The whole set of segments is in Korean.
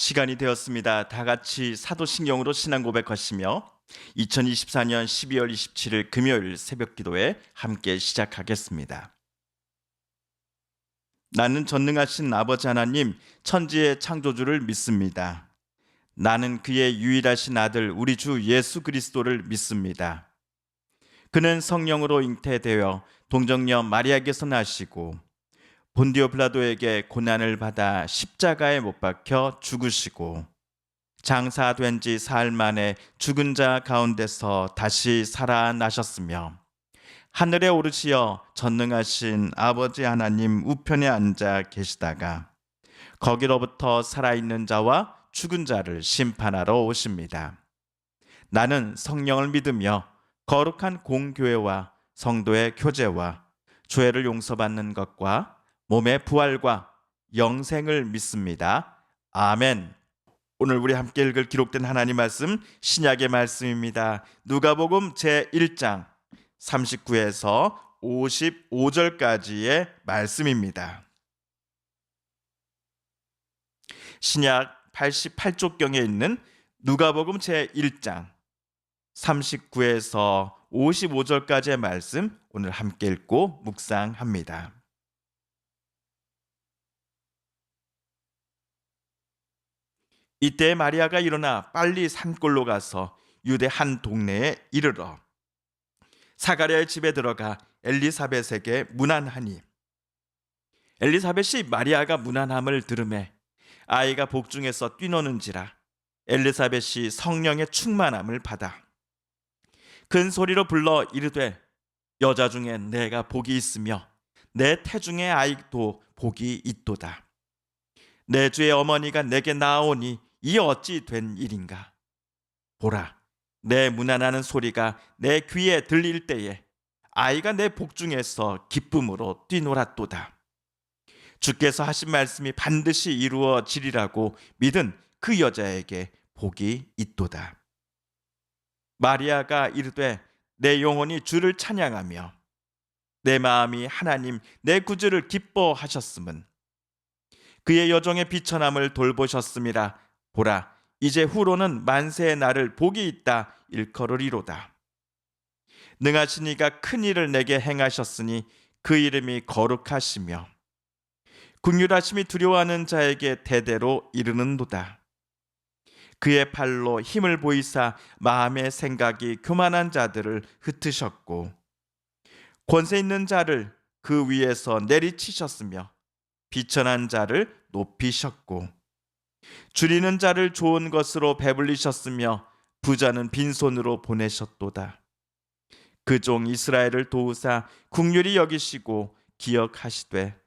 시간이 되었습니다. 다 같이 사도신경으로 신앙 고백하시며 2024년 12월 27일 금요일 새벽 기도에 함께 시작하겠습니다. 나는 전능하신 아버지 하나님 천지의 창조주를 믿습니다. 나는 그의 유일하신 아들 우리 주 예수 그리스도를 믿습니다. 그는 성령으로 잉태되어 동정녀 마리아에게서 나시고 본디오 빌라도에게 고난을 받아 십자가에 못 박혀 죽으시고 장사된 지 사흘 만에 죽은 자 가운데서 다시 살아나셨으며 하늘에 오르시어 전능하신 아버지 하나님 우편에 앉아 계시다가 거기로부터 살아있는 자와 죽은 자를 심판하러 오십니다. 나는 성령을 믿으며 거룩한 공교회와 성도의 교제와 죄를 용서받는 것과 몸의 부활과 영생을 믿습니다. 아멘. 오늘 우리 함께 읽을 기록된 하나님 말씀 신약의 말씀입니다. 누가복음 제1장 39에서 55절까지의 말씀입니다. 신약 88쪽경에 있는 누가복음 제1장 39에서 55절까지의 말씀 오늘 함께 읽고 묵상합니다. 이때 마리아가 일어나 빨리 산골로 가서 유대 한 동네에 이르러 사가랴의 집에 들어가 엘리사벳에게 문안하니 엘리사벳이 마리아가 문안함을 들으매 아이가 복중에서 뛰노는지라 엘리사벳이 성령의 충만함을 받아 큰 소리로 불러 이르되 여자 중에 내가 복이 있으며 내 태중의 아이도 복이 있도다. 내 주의 어머니가 내게 나아오니 이 어찌 된 일인가? 보라, 내 문안하는 소리가 내 귀에 들릴 때에 아이가 내 복중에서 기쁨으로 뛰놀았도다. 주께서 하신 말씀이 반드시 이루어지리라고 믿은 그 여자에게 복이 있도다. 마리아가 이르되 내 영혼이 주를 찬양하며 내 마음이 하나님 내 구주를 기뻐하셨음은 그의 여종의 비천함을 돌보셨음이라. 보라, 이제 후로는 만세의 날을 복이 있다 일컬으리로다. 능하신 이가 큰 일을 내게 행하셨으니 그 이름이 거룩하시며 긍휼하심이 두려워하는 자에게 대대로 이르는도다. 그의 팔로 힘을 보이사 마음의 생각이 교만한 자들을 흩으셨고 권세 있는 자를 그 위에서 내리치셨으며 비천한 자를 높이셨고 줄이는 자를 좋은 것으로 배불리셨으며 부자는 빈손으로 보내셨도다. 그 종 이스라엘을 도우사 긍휼히 여기시고 기억하시되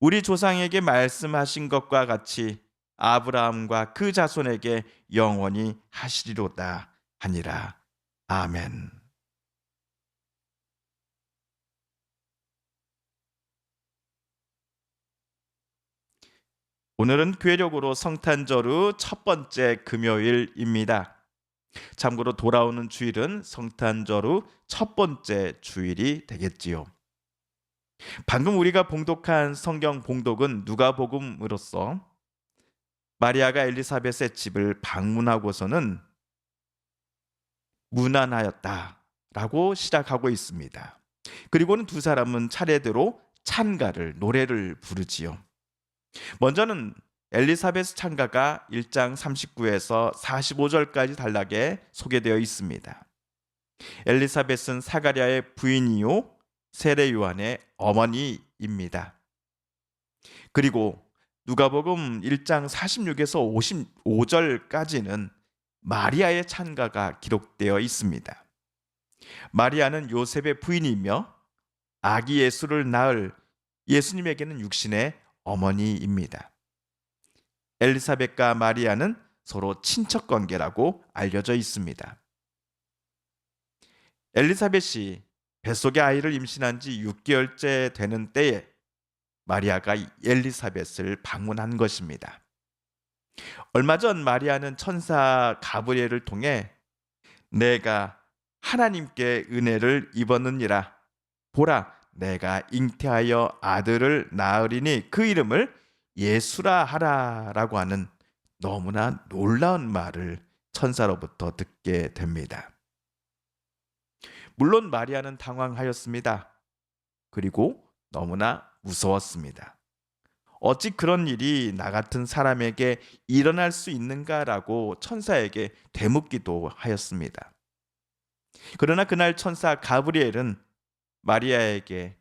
우리 조상에게 말씀하신 것과 같이 아브라함과 그 자손에게 영원히 하시리로다 하니라. 아멘. 오늘은 교회력으로 성탄절 후 첫 번째 금요일입니다. 참고로 돌아오는 주일은 성탄절 후 첫 번째 주일이 되겠지요. 방금 우리가 봉독한 성경 봉독은 누가복음으로서 마리아가 엘리사벳의 집을 방문하고서는 문안하였다라고 시작하고 있습니다. 그리고는 두 사람은 차례대로 찬가를 노래를 부르지요. 먼저는 엘리사벳 찬가가 1장 39에서 45절까지 단락에 소개되어 있습니다. 엘리사벳은 사가랴의 부인이요 세례 요한의 어머니입니다. 그리고 누가복음 1장 46에서 55절까지는 마리아의 찬가가 기록되어 있습니다. 마리아는 요셉의 부인이며 아기 예수를 낳을 예수님에게는 육신의 어머니입니다. 엘리사벳과 마리아는 서로 친척 관계라고 알려져 있습니다. 엘리사벳이 뱃속에 아이를 임신한 지 6개월째 되는 때에 마리아가 엘리사벳을 방문한 것입니다. 얼마 전 마리아는 천사 가브리엘을 통해 내가 하나님께 은혜를 입었느니라. 보라, 내가 잉태하여 아들을 낳으리니 그 이름을 예수라 하라라고 하는 너무나 놀라운 말을 천사로부터 듣게 됩니다. 물론 마리아는 당황하였습니다. 그리고 너무나 무서웠습니다. 어찌 그런 일이 나 같은 사람에게 일어날 수 있는가라고 천사에게 되묻기도 하였습니다. 그러나 그날 천사 가브리엘은 마리아에게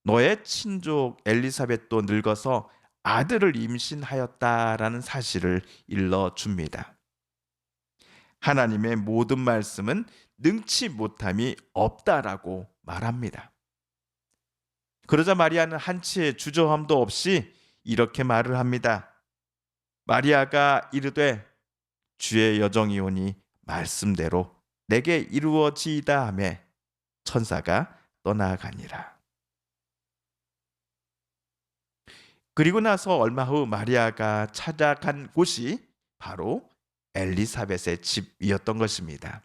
너의 친족 엘리사벳도 늙어서 아들을 임신하였다라는 사실을 일러 줍니다. 하나님의 모든 말씀은 능치 못함이 없다라고 말합니다. 그러자 마리아는 한치의 주저함도 없이 이렇게 말을 합니다. 마리아가 이르되 주의 여정이오니 말씀대로 내게 이루어지이다 하매 천사가 떠나가니라. 그리고 나서 얼마 후 마리아가 찾아간 곳이 바로 엘리사벳의 집이었던 것입니다.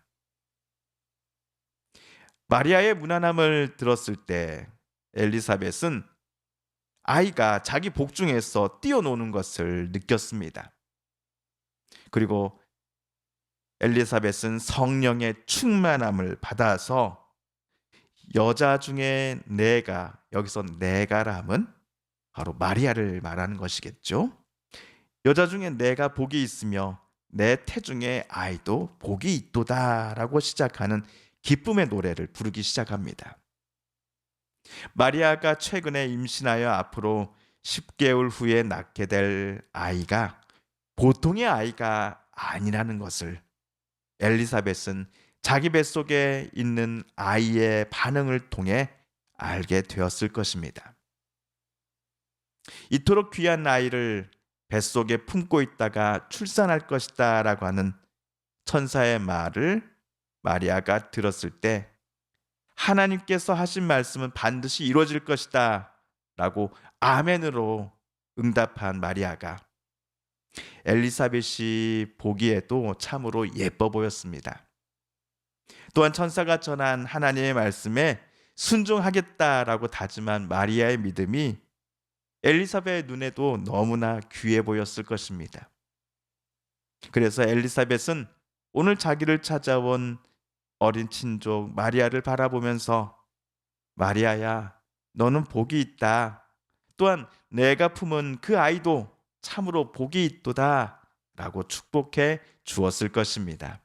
마리아의 무난함을 들었을 때 엘리사벳은 아이가 자기 복중에서 뛰어노는 것을 느꼈습니다. 그리고 엘리사벳은 성령의 충만함을 받아서 여자 중에 내가, 여기서 내가람은 바로 마리아를 말하는 것이겠죠. 여자 중에 내가 복이 있으며 내 태중에 아이도 복이 있도다라고 시작하는 기쁨의 노래를 부르기 시작합니다. 마리아가 최근에 임신하여 앞으로 10개월 후에 낳게 될 아이가 보통의 아이가 아니라는 것을 엘리사벳은 자기 뱃속에 있는 아이의 반응을 통해 알게 되었을 것입니다. 이토록 귀한 아이를 뱃속에 품고 있다가 출산할 것이다 라고 하는 천사의 말을 마리아가 들었을 때 하나님께서 하신 말씀은 반드시 이루어질 것이다 라고 아멘으로 응답한 마리아가 엘리사벳이 보기에도 참으로 예뻐 보였습니다. 또한 천사가 전한 하나님의 말씀에 순종하겠다라고 다짐한 마리아의 믿음이 엘리사벳의 눈에도 너무나 귀해 보였을 것입니다. 그래서 엘리사벳은 오늘 자기를 찾아온 어린 친족 마리아를 바라보면서 마리아야, 너는 복이 있다. 또한 내가 품은 그 아이도 참으로 복이 있도다 라고 축복해 주었을 것입니다.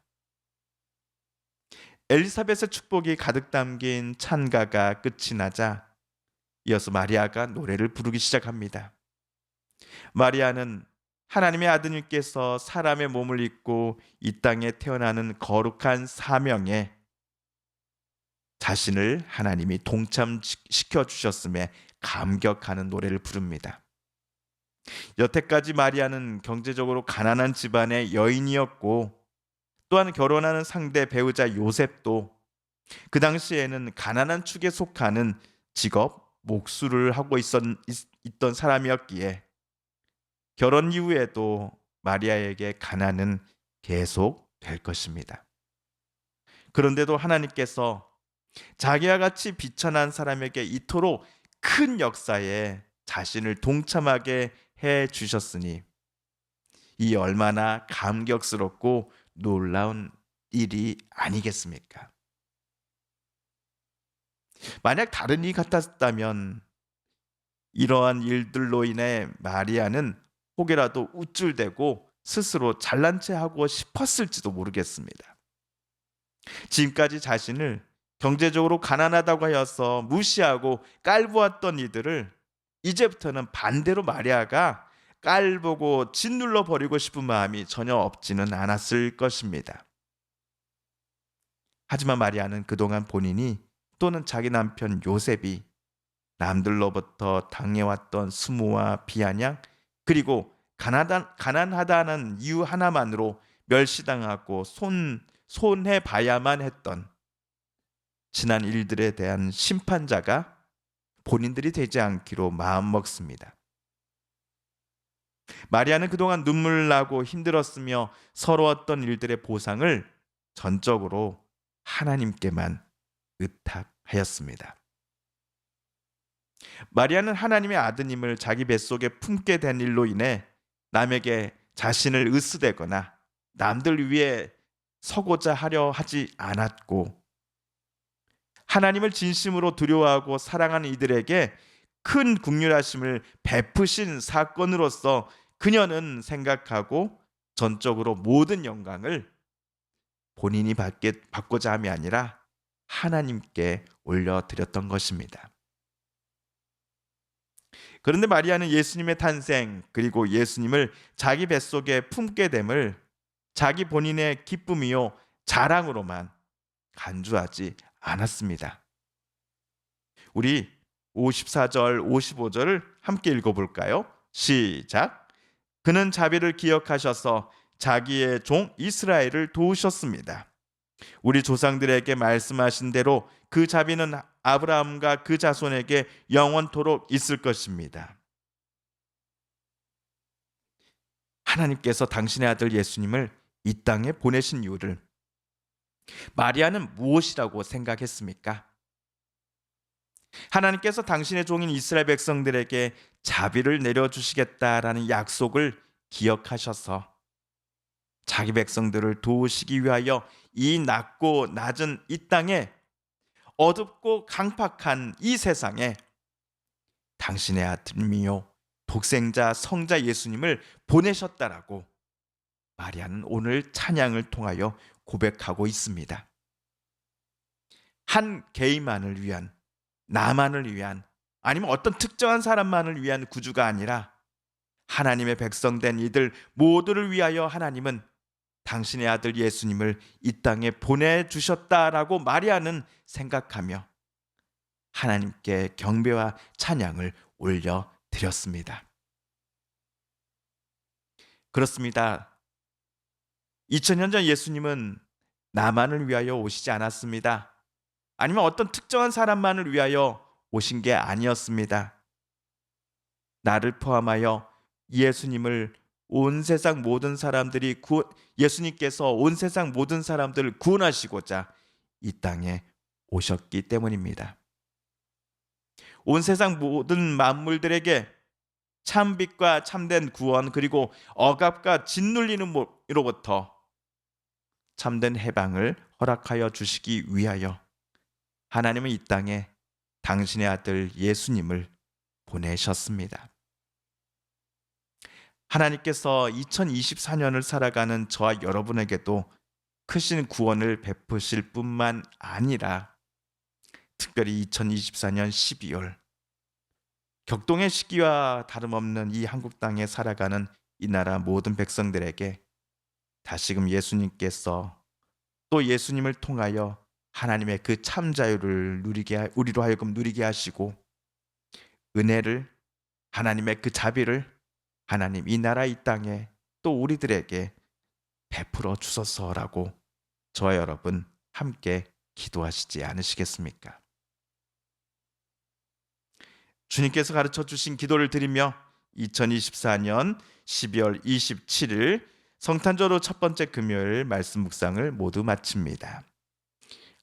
엘리사벳의 축복이 가득 담긴 찬가가 끝이 나자 이어서 마리아가 노래를 부르기 시작합니다. 마리아는 하나님의 아드님께서 사람의 몸을 입고 이 땅에 태어나는 거룩한 사명에 자신을 하나님이 동참시켜 주셨음에 감격하는 노래를 부릅니다. 여태까지 마리아는 경제적으로 가난한 집안의 여인이었고 또한 결혼하는 상대 배우자 요셉도 그 당시에는 가난한 축에 속하는 직업, 목수를 하고 있던 사람이었기에 결혼 이후에도 마리아에게 가난은 계속 될 것입니다. 그런데도 하나님께서 자기와 같이 비천한 사람에게 이토록 큰 역사에 자신을 동참하게 해 주셨으니 이 얼마나 감격스럽고 놀라운 일이 아니겠습니까? 만약 다른 이 같았다면 이러한 일들로 인해 마리아는 혹여라도 우쭐대고 스스로 잘난 체 하고 싶었을지도 모르겠습니다. 지금까지 자신을 경제적으로 가난하다고 하여서 무시하고 깔보았던 이들을 이제부터는 반대로 마리아가 깔보고 짓눌러 버리고 싶은 마음이 전혀 없지는 않았을 것입니다. 하지만 마리아는 그동안 본인이 또는 자기 남편 요셉이 남들로부터 당해왔던 수모와 비아냥 그리고 가난하다는 이유 하나만으로 멸시당하고 손해봐야만 했던 지난 일들에 대한 심판자가 본인들이 되지 않기로 마음먹습니다. 마리아는 그동안 눈물 나고 힘들었으며 서러웠던 일들의 보상을 전적으로 하나님께만 의탁하였습니다. 마리아는 하나님의 아드님을 자기 뱃속에 품게 된 일로 인해 남에게 자신을 으스대거나 남들 위해 서고자 하려 하지 않았고, 하나님을 진심으로 두려워하고 사랑하는 이들에게 큰 긍휼하심을 베푸신 사건으로서 그녀는 생각하고 전적으로 모든 영광을 본인이 받고자 함이 아니라 하나님께 올려드렸던 것입니다. 그런데 마리아는 예수님의 탄생 그리고 예수님을 자기 뱃속에 품게 됨을 자기 본인의 기쁨이요 자랑으로만 간주하지 않았습니다. 우리 54절 55절을 함께 읽어볼까요? 시작. 그는 자비를 기억하셔서 자기의 종 이스라엘을 도우셨습니다. 우리 조상들에게 말씀하신 대로 그 자비는 아브라함과 그 자손에게 영원토록 있을 것입니다. 하나님께서 당신의 아들 예수님을 이 땅에 보내신 이유를 마리아는 무엇이라고 생각했습니까? 하나님께서 당신의 종인 이스라엘 백성들에게 자비를 내려주시겠다라는 약속을 기억하셔서 자기 백성들을 도우시기 위하여 이 낮고 낮은 이 땅에, 어둡고 강팍한 이 세상에 당신의 아들이요 독생자 성자 예수님을 보내셨다라고 마리아는 오늘 찬양을 통하여 고백하고 있습니다. 한 개인만을 위한, 나만을 위한, 아니면 어떤 특정한 사람만을 위한 구주가 아니라 하나님의 백성된 이들 모두를 위하여 하나님은 당신의 아들 예수님을 이 땅에 보내주셨다라고 마리아는 생각하며 하나님께 경배와 찬양을 올려드렸습니다. 그렇습니다. 2000년 전 예수님은 나만을 위하여 오시지 않았습니다. 아니면 어떤 특정한 사람만을 위하여 오신 게 아니었습니다. 나를 포함하여 예수님을 온 세상 모든 사람들이 예수님께서 온 세상 모든 사람들을 구원하시고자 이 땅에 오셨기 때문입니다. 온 세상 모든 만물들에게 참빛과 참된 구원, 그리고 억압과 짓눌리는 이로부터 참된 해방을 허락하여 주시기 위하여 하나님은 이 땅에 당신의 아들 예수님을 보내셨습니다. 하나님께서 2024년을 살아가는 저와 여러분에게도 크신 구원을 베푸실 뿐만 아니라 특별히 2024년 12월 격동의 시기와 다름없는 이 한국 땅에 살아가는 이 나라 모든 백성들에게 다시금 예수님께서 또 예수님을 통하여 하나님의 그 참 자유를 우리로 하여금 누리게 하시고 은혜를, 하나님의 그 자비를 하나님 이 나라 이 땅에 또 우리들에게 베풀어 주소서라고 저와 여러분 함께 기도하시지 않으시겠습니까? 주님께서 가르쳐 주신 기도를 드리며 2024년 12월 27일 성탄절로 첫 번째 금요일 말씀 묵상을 모두 마칩니다.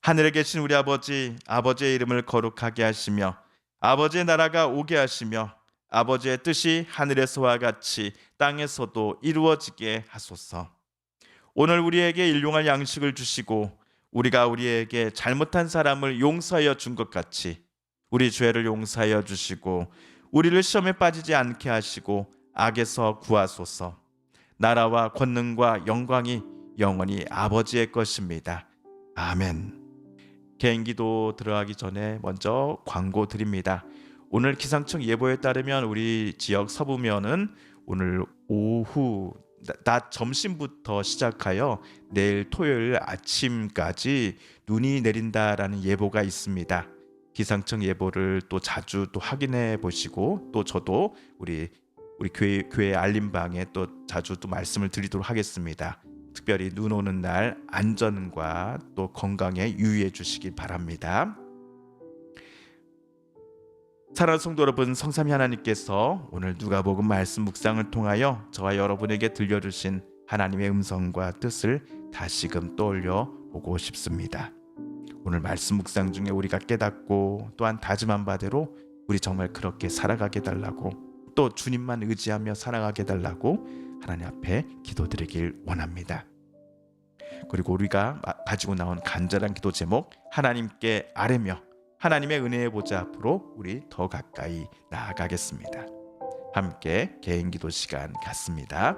하늘에 계신 우리 아버지, 아버지의 이름을 거룩하게 하시며 아버지의 나라가 오게 하시며 아버지의 뜻이 하늘에서와 같이 땅에서도 이루어지게 하소서. 오늘 우리에게 일용할 양식을 주시고 우리가 우리에게 잘못한 사람을 용서하여 준 것 같이 우리 죄를 용서하여 주시고 우리를 시험에 빠지지 않게 하시고 악에서 구하소서. 나라와 권능과 영광이 영원히 아버지의 것입니다. 아멘. 개인기도 들어가기 전에 먼저 광고 드립니다. 오늘 기상청 예보에 따르면 우리 지역 서부면은 오늘 오후 낮 점심부터 시작하여 내일 토요일 아침까지 눈이 내린다라는 예보가 있습니다. 기상청 예보를 또 자주 또 확인해 보시고 또 저도 우리 교회 알림방에 또 자주 또 말씀을 드리도록 하겠습니다. 특별히 눈 오는 날 안전과 또 건강에 유의해 주시기 바랍니다. 사랑하는 성도 여러분, 성삼위 하나님께서 오늘 누가복음 말씀 묵상을 통하여 저와 여러분에게 들려주신 하나님의 음성과 뜻을 다시금 떠올려 보고 싶습니다. 오늘 말씀 묵상 중에 우리가 깨닫고 또한 다짐한 바대로 우리 정말 그렇게 살아가게 달라고, 또 주님만 의지하며 살아가게 달라고 하나님 앞에 기도드리길 원합니다. 그리고 우리가 가지고 나온 간절한 기도 제목 하나님께 아뢰며 하나님의 은혜의 보좌 앞으로 우리 더 가까이 나아가겠습니다. 함께 개인 기도 시간 갖습니다.